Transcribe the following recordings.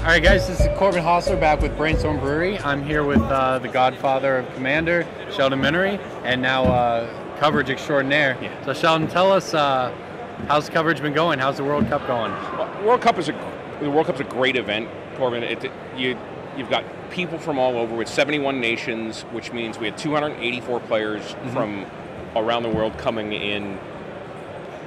All right, guys, this is Corbin Hosler back with Brainstorm Brewery. I'm here with the Godfather of Commander, Sheldon Menery, and now coverage extraordinaire. Yeah. So, Sheldon, tell us how's coverage been going? How's the World Cup going? Well, the World Cup's a great event, Corbin. You've got people from all over with 71 nations, which means we had 284 players from around the world coming in.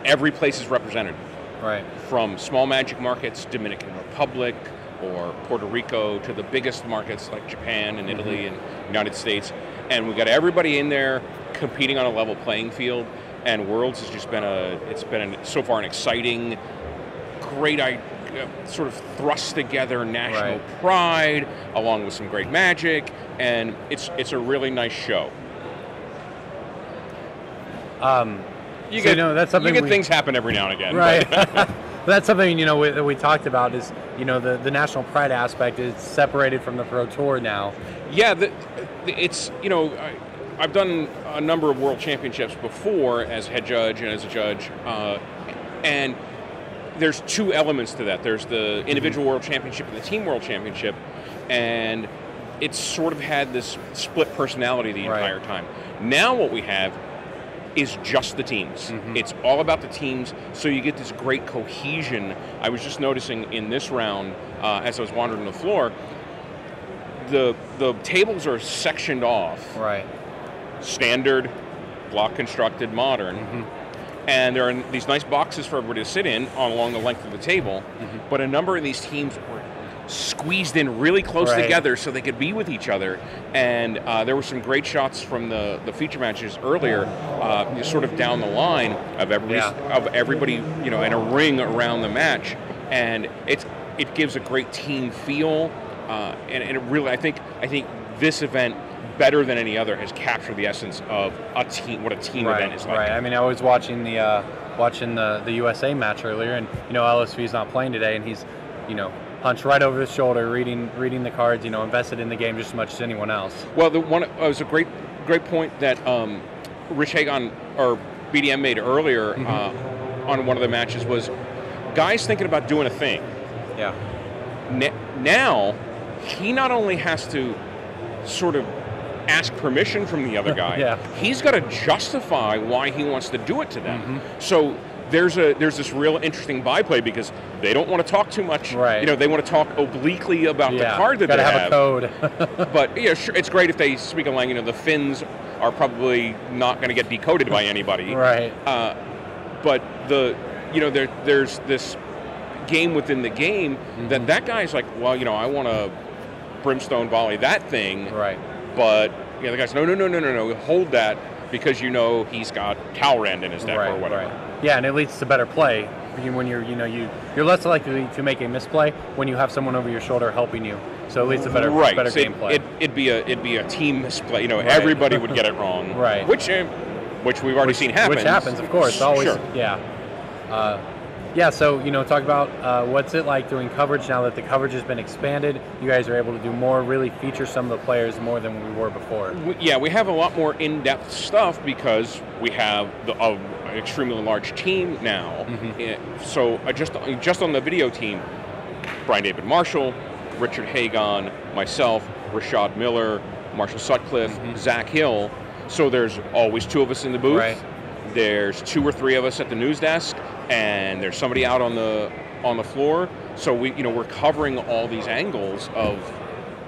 Every place is represented. Right. From small Magic markets, Dominican Republic, or Puerto Rico, to the biggest markets like Japan and Italy and United States. And we got everybody in there competing on a level playing field. And Worlds has just been so far an exciting, great sort of thrust together national pride, along with some great Magic, and it's a really nice show. You get things happen every now and again. Right. That's something that we talked about is the national pride aspect is separated from the Pro Tour now. Yeah, I've done a number of World Championships before as head judge and as a judge, and there's two elements to that. There's the individual World Championship and the team World Championship, and it's sort of had this split personality the entire time. Now what we have is just the teams. It's all about the teams, so you get this great cohesion. I was just noticing in this round, as I was wandering the floor, the tables are sectioned off. Right. Standard, block constructed, modern. And there are these nice boxes for everybody to sit in along the length of the table, but a number of these teams were squeezed in really close together so they could be with each other. And there were some great shots from the feature matches earlier, sort of down the line of everybody in a ring around the match, and it gives a great team feel, and it really I think this event, better than any other, has captured the essence of a team, what a team event is like. Right. I mean, I was watching the USA match earlier, and LSV's not playing today, and he's hunched right over his shoulder, reading the cards, invested in the game just as much as anyone else. Well, it was a great point that Rich Hagon or BDM made earlier on one of the matches was guys thinking about doing a thing. Yeah. Now he not only has to sort of ask permission from the other guy, he's got to justify why he wants to do it to them. So there's this real interesting byplay because they don't want to talk too much. Right. They want to talk obliquely about the card that they have. Gotta have a code. But sure, it's great if they speak a language. The Finns are probably not going to get decoded by anybody. Right. But there's this game within the game that guy's like, well, I want to brimstone volley that thing. Right. But the guy's no, hold that because he's got Talrand in his deck or whatever. Right. Yeah, and it leads to better play when you're less likely to make a misplay when you have someone over your shoulder helping you. So it leads to better gameplay. It'd be a team misplay. Everybody would get it wrong. Right. Which we've already seen happen. Which happens, of course. Always. Sure. Yeah. So talk about what's it like doing coverage now that the coverage has been expanded. You guys are able to do more, really feature some of the players more than we were before. We have a lot more in-depth stuff because we have an extremely large team now. So just on the video team, Brian David Marshall, Richard Hagon, myself, Rashad Miller, Marshall Sutcliffe, Zach Hill. So there's always two of us in the booth. Right. There's two or three of us at the news desk, and there's somebody out on the floor. So we're covering all these angles of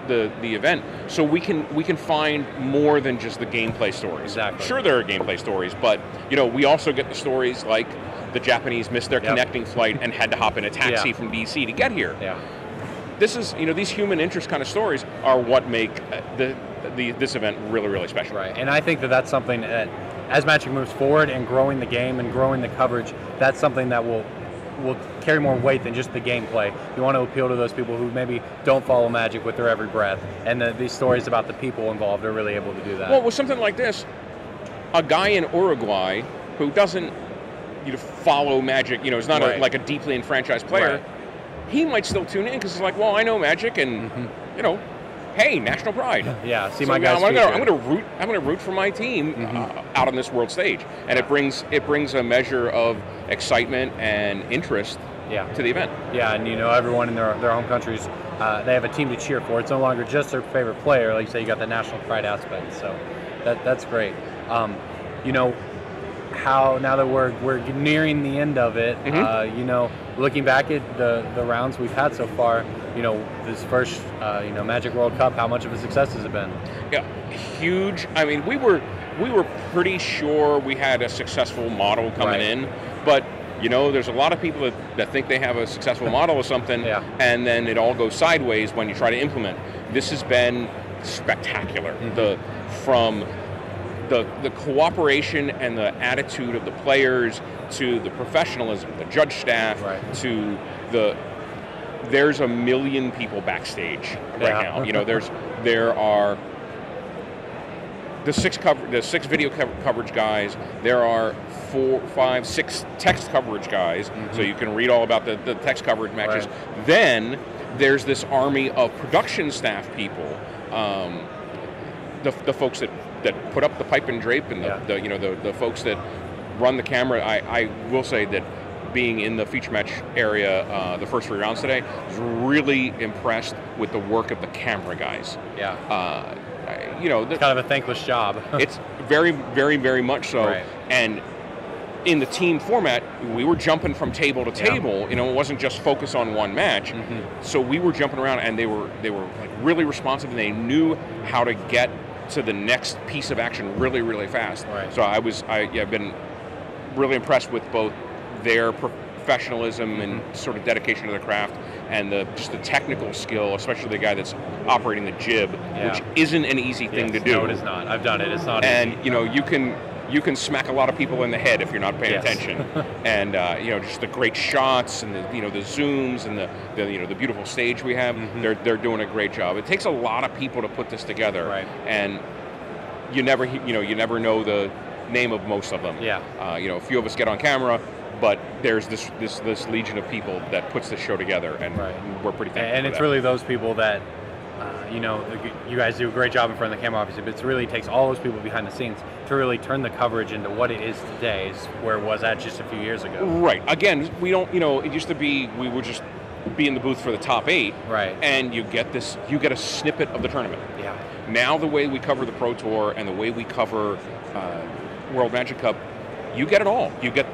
the event. So we can find more than just the gameplay stories. Exactly. Sure, there are gameplay stories, but we also get the stories like the Japanese missed their connecting flight and had to hop in a taxi from DC to get here. Yeah. This is these human interest kind of stories are what make this event really, really special. Right. And I think that's something that, as Magic moves forward and growing the game and growing the coverage, that's something that will carry more weight than just the gameplay. You want to appeal to those people who maybe don't follow Magic with their every breath, and these stories about the people involved are really able to do that. Well, with something like this, a guy in Uruguay who doesn't follow Magic, is not like a deeply enfranchised player, he might still tune in because he's like, well, I know Magic, and hey, national pride. Yeah, see my guys. I'm going to root for my team out on this world stage, and it brings a measure of excitement and interest to the event. Yeah, and everyone in their home countries, they have a team to cheer for. It's no longer just their favorite player. Like you say, you got the national pride aspect. So that's great. How now that we're nearing the end of it, looking back at the rounds we've had so far, this first Magic World Cup, how much of a success has it been? Yeah, huge. I mean, we were pretty sure we had a successful model coming in, but there's a lot of people that think they have a successful model or something, and then it all goes sideways when you try to implement. This has been spectacular. From the cooperation and the attitude of the players, to the professionalism, the judge staff, to there's a million people backstage right now. There are the six video coverage guys. There are 4, 5, 6 text coverage guys, so you can read all about the text coverage matches. Then there's this army of production staff people, the folks that put up the pipe and drape, and the folks that run the camera. I will say that being in the feature match area the first 3 rounds today, I was really impressed with the work of the camera guys. It's kind of a thankless job. It's very, very, very much so. And in the team format, we were jumping from table to table. It wasn't just focus on one match. So we were jumping around, and they were like really responsive, and they knew how to get to the next piece of action really, really fast. So I've been really impressed with both their professionalism and sort of dedication to their craft, and just the technical skill, especially the guy that's operating the jib, which isn't an easy thing to do. No, it is not. I've done it. It's not easy. And you can smack a lot of people in the head if you're not paying attention. And just the great shots, and the zooms, and the beautiful stage we have. They're doing a great job. It takes a lot of people to put this together, and you never know the name of most of them. A few of us get on camera, but there's this legion of people that puts this show together, and we're pretty thankful. And it's really those people that you guys do a great job in front of the camera, obviously, but it really takes all those people behind the scenes to really turn the coverage into what it is today, where it was at just a few years ago. Right. Again, we don't, it used to be, we would just be in the booth for the top 8, and you get a snippet of the tournament. Now the way we cover the Pro Tour and the way we cover World Magic Cup, you get it all. You get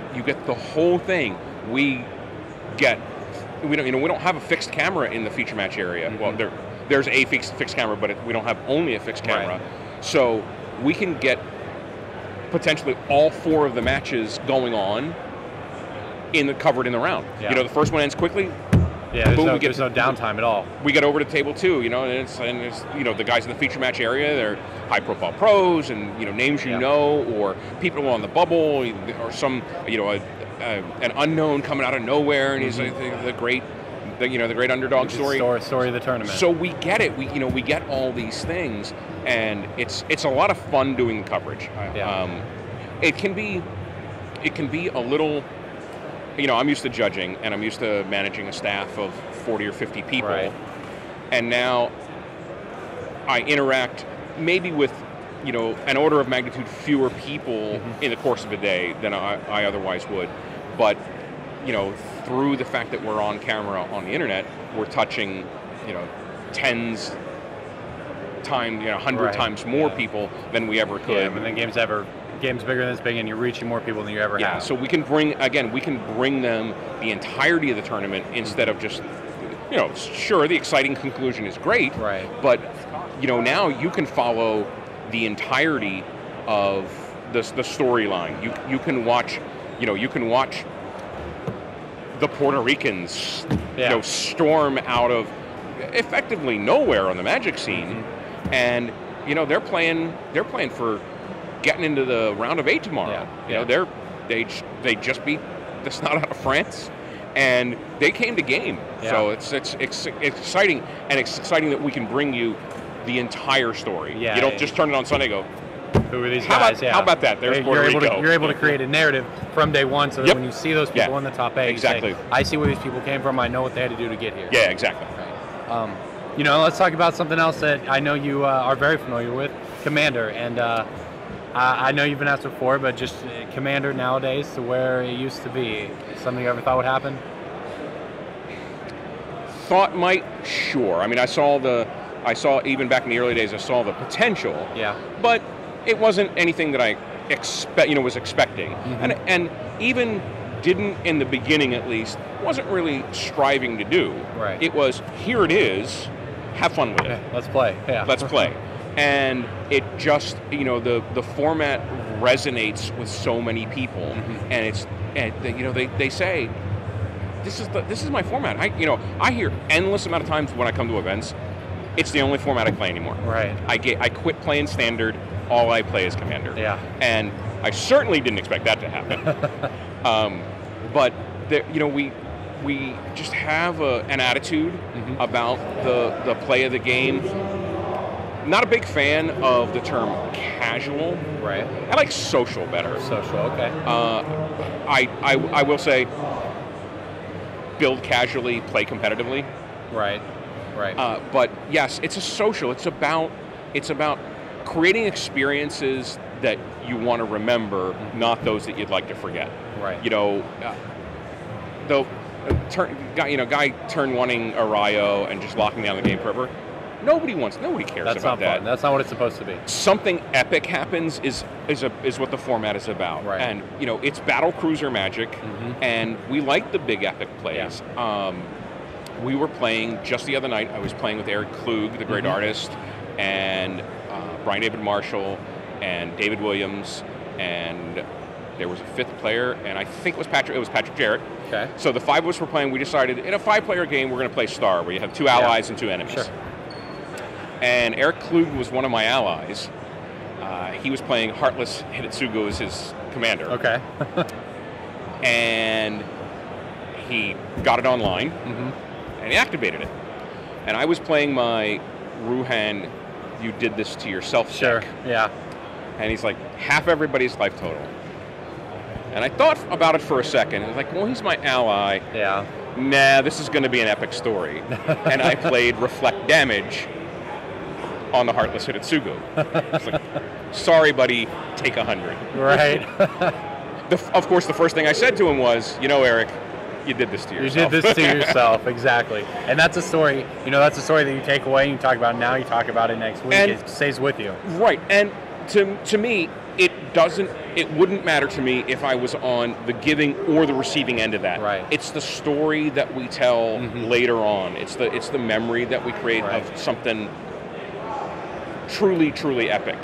the whole thing. We don't have a fixed camera in the feature match area. Well, there's a fixed camera, but we don't have only a fixed camera. So we can get potentially all 4 of the matches going on covered in the round. The first one ends quickly. Boom, there's no downtime at all. We get over to table 2, and it's the guys in the feature match area. They're high-profile pros, and names or people on the bubble, or some an unknown coming out of nowhere, and he's the great underdog story of the tournament. So we get it. We get all these things, and it's a lot of fun doing the coverage. It can be a little. I'm used to judging, and I'm used to managing a staff of 40 or 50 people, and now I interact maybe with an order of magnitude fewer people in the course of a day than I otherwise would, but through the fact that we're on camera on the internet, we're touching tens times, 100 times more people than we ever could. And the game's bigger than it's big, and you're reaching more people than you ever have. So we can bring them the entirety of the tournament instead of just, sure, the exciting conclusion is great, but now you can follow the entirety of the storyline. You can watch the Puerto Ricans storm out of effectively nowhere on the Magic scene, and they're playing for getting into the round of 8 tomorrow. They just beat the snot out of France, and they came to game. So it's exciting, and it's exciting that we can bring you the entire story. You don't just turn it on Sunday and go, who are these guys? How about that? There's Puerto Rico. You're able to create a narrative from day one, so that when you see those people in the top 8, you say, I see where these people came from. I know what they had to do to get here. Yeah, exactly. Let's talk about something else that I know you are very familiar with, Commander. And I know you've been asked before, but just Commander nowadays to where it used to be, something you ever thought would happen? thought might, sure. I mean, I saw even back in the early days, I saw the potential. Yeah. But it wasn't anything that I was expecting, and even didn't in the beginning at least, wasn't really striving to do. Right. It was, here it is, have fun with it. Let's play. Yeah. Let's play. And it just, the format resonates with so many people, they say, this is my format. I hear endless amount of times when I come to events, it's the only format I play anymore. Right. I quit playing Standard. All I play is Commander. Yeah. And I certainly didn't expect that to happen. But we just have an attitude about the play of the game. Not a big fan of the term casual. Right. I like social better. Social, okay. I will say, build casually, play competitively. Right. Right. But yes, it's a social. It's about creating experiences that you want to remember, not those that you'd like to forget. Right. Guy turn oneing a Ryo and just locking down the game forever. Nobody cares That's about not that. Fun. That's not what it's supposed to be. Something epic happens is what the format is about. Right. And it's battle cruiser magic, and we like the big epic plays. Yeah. We were playing just the other night. I was playing with Eric Klug, the great artist, and Brian David Marshall, and David Williams, and there was a fifth player, and I think it was Patrick Jarrett. Okay. So the five of us were playing. We decided in a 5-player game we're going to play Star, where you have 2 allies and 2 enemies. Sure. And Eric Klug was one of my allies. He was playing Heartless Hidetsugu as his commander. Okay. And he got it online, and he activated it. And I was playing my Ruhan, you did this to yourself deck. Sure, yeah. And he's like, half everybody's life total. And I thought about it for a second. I was like, well, he's my ally. Yeah. Nah, this is going to be an epic story. And I played Reflect Damage on the Heartless Hidetsugu. It's like, sorry, buddy, take 100. Right. Of course, the first thing I said to him was, Eric, you did this to yourself. You did this to yourself, exactly. And that's a story, that's a story that you take away and you talk about now, you talk about it next week, and it stays with you. Right, and to me, it wouldn't matter to me if I was on the giving or the receiving end of that. Right. It's the story that we tell later on. It's the memory that we create of something truly, truly epic.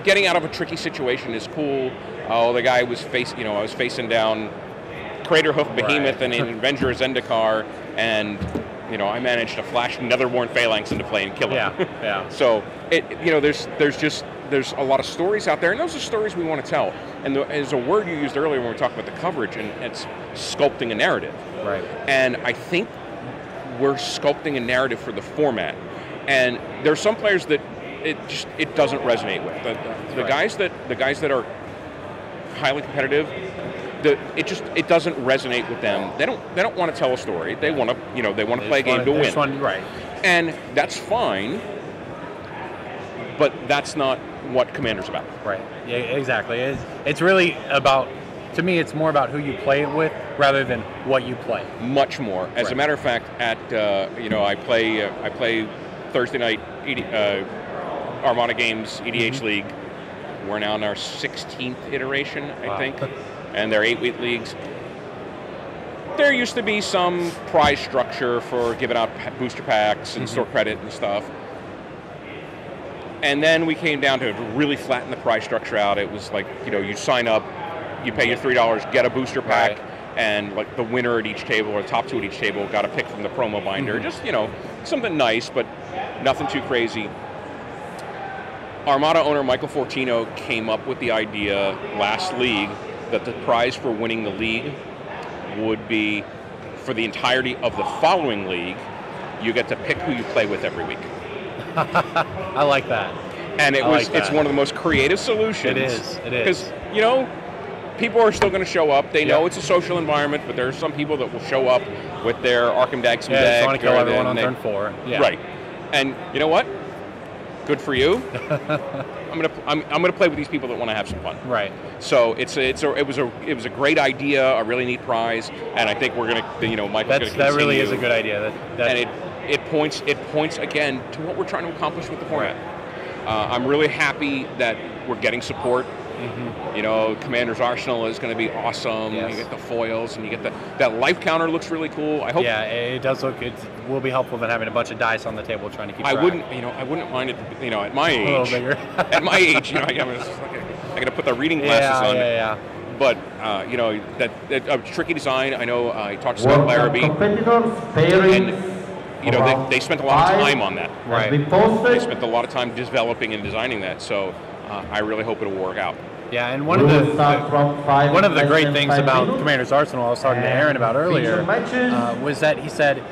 Getting out of a tricky situation is cool. Oh, the guy was I was facing down Craterhoof Behemoth and an Avenger Zendikar, and I managed to flash Netherborn Phalanx into play and kill him. Yeah. So there's a lot of stories out there, and those are stories we want to tell. And there's a word you used earlier when we were talking about the coverage, and it's sculpting a narrative. Right. And I think we're sculpting a narrative for the format. And there's some players that it doesn't resonate with. The guys that are highly competitive, it doesn't resonate with them. They don't want to tell a story. They want to play a game to win. Right. And that's fine. But that's not what Commander's about. Right. Yeah, exactly. It's really about, to me, it's more about who you play it with rather than what you play. Much more. As a matter of fact, I play Thursday night Armada Games EDH League. We're now in our 16th iteration, I think, and they're 8-week leagues. There used to be some prize structure for giving out booster packs and store credit and stuff. And then we came down to really flatten the price structure out. It was like, you sign up, you pay your $3, get a booster pack, and like the winner at each table or the top 2 at each table got a pick from the promo binder. Just, something nice, but nothing too crazy. Armada owner Michael Fortino came up with the idea last league that the prize for winning the league would be, for the entirety of the following league, you get to pick who you play with every week. I like that. And it's one of the most creative solutions. It is. Because, people are still going to show up. They know it's a social environment, but there are some people that will show up with their Arkham Dagsman deck. Just want to kill everyone on turn 4. Yeah. Right. And you know what? Good for you. I'm gonna play with these people that want to have some fun. Right. So it was a great idea, a really neat prize, and I think we're gonna, Michael's gonna continue. That really is a good idea. And it points again to what we're trying to accomplish with the format. I'm really happy that we're getting support. Commander's Arsenal is going to be awesome. Yes. You get the foils, and you get that life counter looks really cool. I hope. Yeah, it does look. It will be helpful than having a bunch of dice on the table trying to keep track. I wouldn't mind it. At my age, a little bigger. At my age, I got to put the reading glasses on. Yeah. But that a tricky design. I know I talked to Scott Larrabee, and they spent a lot of time on that. Right. They spent a lot of time developing and designing that. So I really hope it'll work out. Yeah, and one of the great things about Commander's Arsenal I was talking to Aaron about earlier was that he said,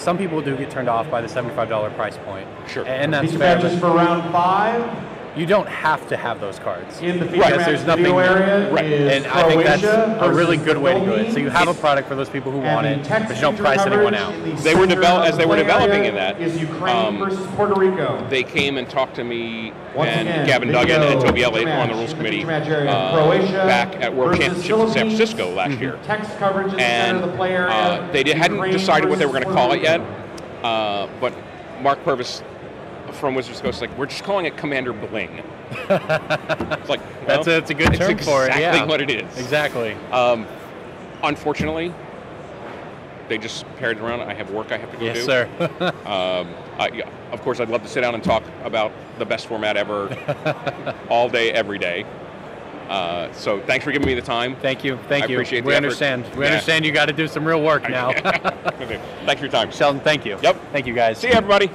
some people do get turned off by the $75 price point. Sure. And that's fair. Matches for round 5. You don't have to have those cards. In the because there's nothing area and I think that's a really good way to do it. So you have a product for those people who want it, but you don't price anyone out. They were developing in that. Is Ukraine versus Puerto Rico. They came and talked to me and Gavin Duggan and Toby Elliott on the rules committee back at World Championships in San Francisco last year. Text coverage in the center of the play area. They hadn't decided what they were going to call it yet, but Mark Purvis from Wizards Coast, we're just calling it Commander Bling. It's like, well, that's a good term for it. Exactly Yeah. what it is. Exactly. Unfortunately, they just paired it around. I have work I have to go do. Yes, sir. Of course, I'd love to sit down and talk about the best format ever, all day, every day. So thanks for giving me the time. Thank you. I appreciate the We effort. understand. We understand you got to do some real work now. Thanks for your time. Sheldon, thank you. Yep. Thank you, guys. See you, everybody.